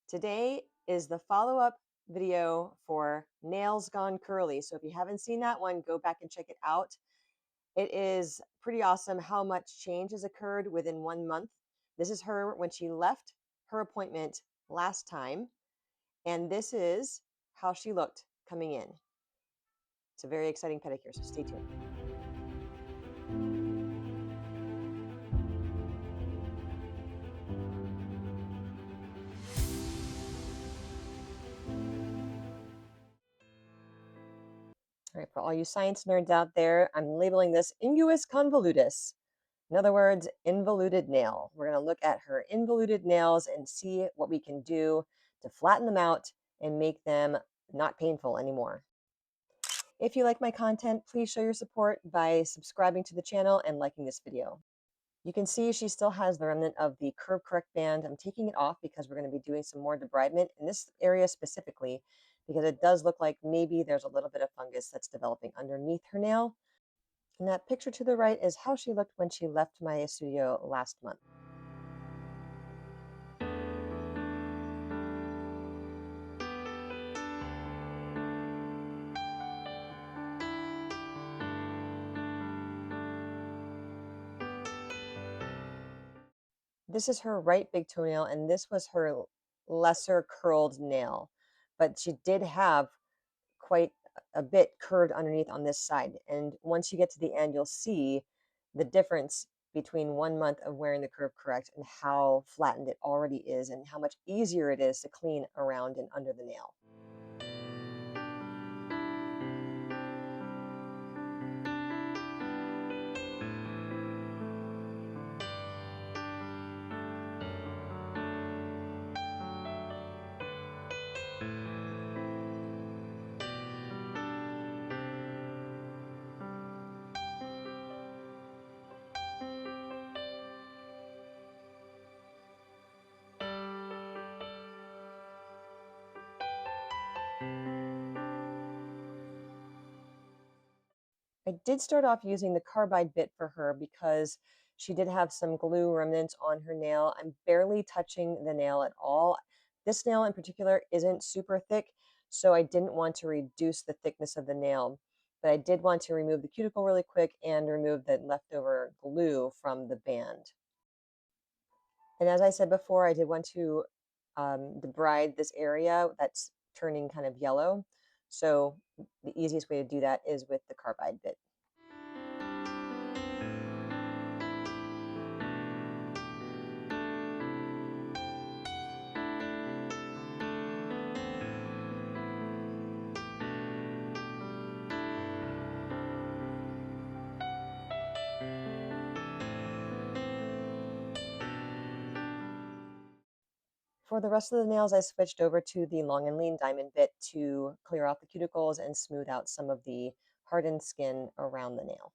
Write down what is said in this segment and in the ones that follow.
Today is the follow-up video for Nails Gone Curly. So if you haven't seen that one, go back and check it out. It is pretty awesome how much change has occurred within 1 month. This is her when she left her appointment last time, and this is how she looked coming in. It's a very exciting pedicure, so stay tuned. All right, for all you science nerds out there, I'm labeling this Inguus convolutus. In other words, involuted nail. We're going to look at her involuted nails and see what we can do to flatten them out and make them not painful anymore. If you like my content, please show your support by subscribing to the channel and liking this video. You can see she still has the remnant of the Curve Correct band. I'm taking it off because we're going to be doing some more debridement in this area specifically, because it does look like maybe there's a little bit of fungus that's developing underneath her nail. And that picture to the right is how she looked when she left my studio last month. This is her right big toenail, and this was her lesser curled nail. But she did have quite a bit curved underneath on this side. And once you get to the end, you'll see the difference between 1 month of wearing the Curve Correct and how flattened it already is and how much easier it is to clean around and under the nail. I did start off using the carbide bit for her because she did have some glue remnants on her nail. I'm barely touching the nail at all. This nail in particular isn't super thick, so I didn't want to reduce the thickness of the nail, but I did want to remove the cuticle really quick and remove the leftover glue from the band. And as I said before, I did want to debride this area that's turning kind of yellow. So the easiest way to do that is with the carbide bit. For the rest of the nails, I switched over to the long and lean diamond bit to clear out the cuticles and smooth out some of the hardened skin around the nail.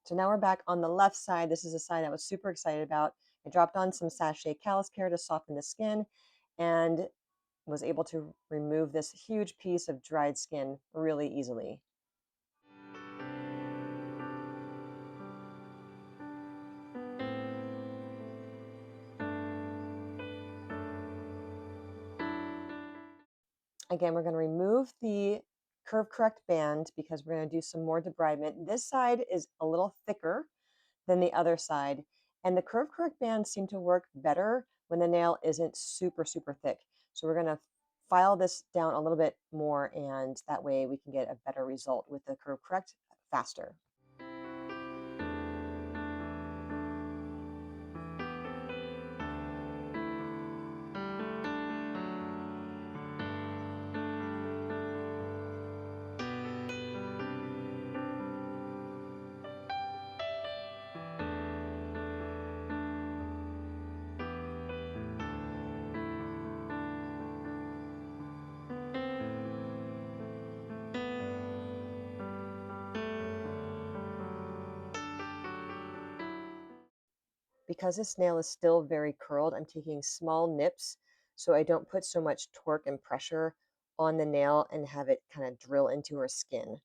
So now we're back on the left side. This is a side I was super excited about. I dropped on some sachet callus care to soften the skin and was able to remove this huge piece of dried skin really easily. Again, we're going to remove the Curve Correct band because we're going to do some more debridement. This side is a little thicker than the other side, and the Curve Correct bands seem to work better when the nail isn't super, super thick. So we're going to file this down a little bit more, and that way we can get a better result with the Curve Correct faster. Because this nail is still very curled, I'm taking small nips so I don't put so much torque and pressure on the nail and have it kind of drill into her skin.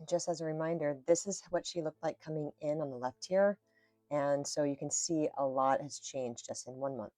Just as a reminder, this is what she looked like coming in on the left here. And so you can see a lot has changed just in 1 month.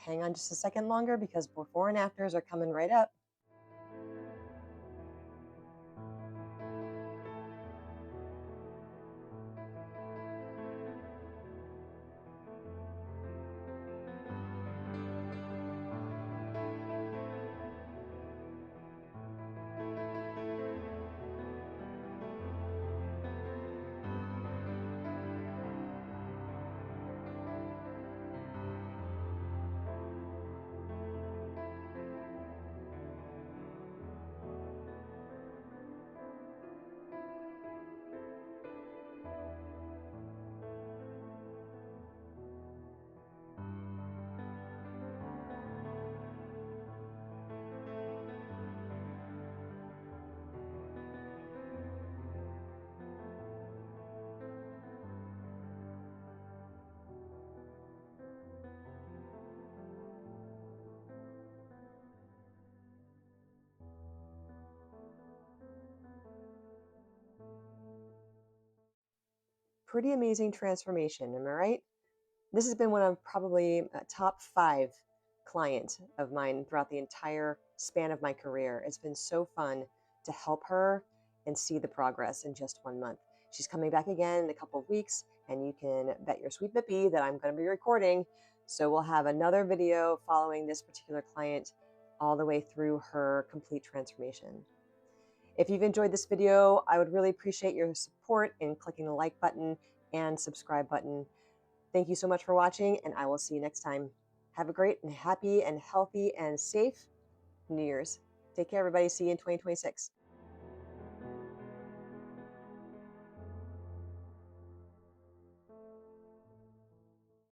hang on just a second longer because before and afters are coming right up. Pretty amazing transformation, am I right? This has been one of probably a top 5 client of mine throughout the entire span of my career. It's been so fun to help her and see the progress in just 1 month. She's coming back again in a couple of weeks, and you can bet your sweet bippy that I'm going to be recording. So we'll have another video following this particular client all the way through her complete transformation. If you've enjoyed this video, I would really appreciate your support in clicking the like button and subscribe button. Thank you so much for watching, and I will see you next time. Have a great and happy and healthy and safe New Year's. Take care, everybody. See you in 2026.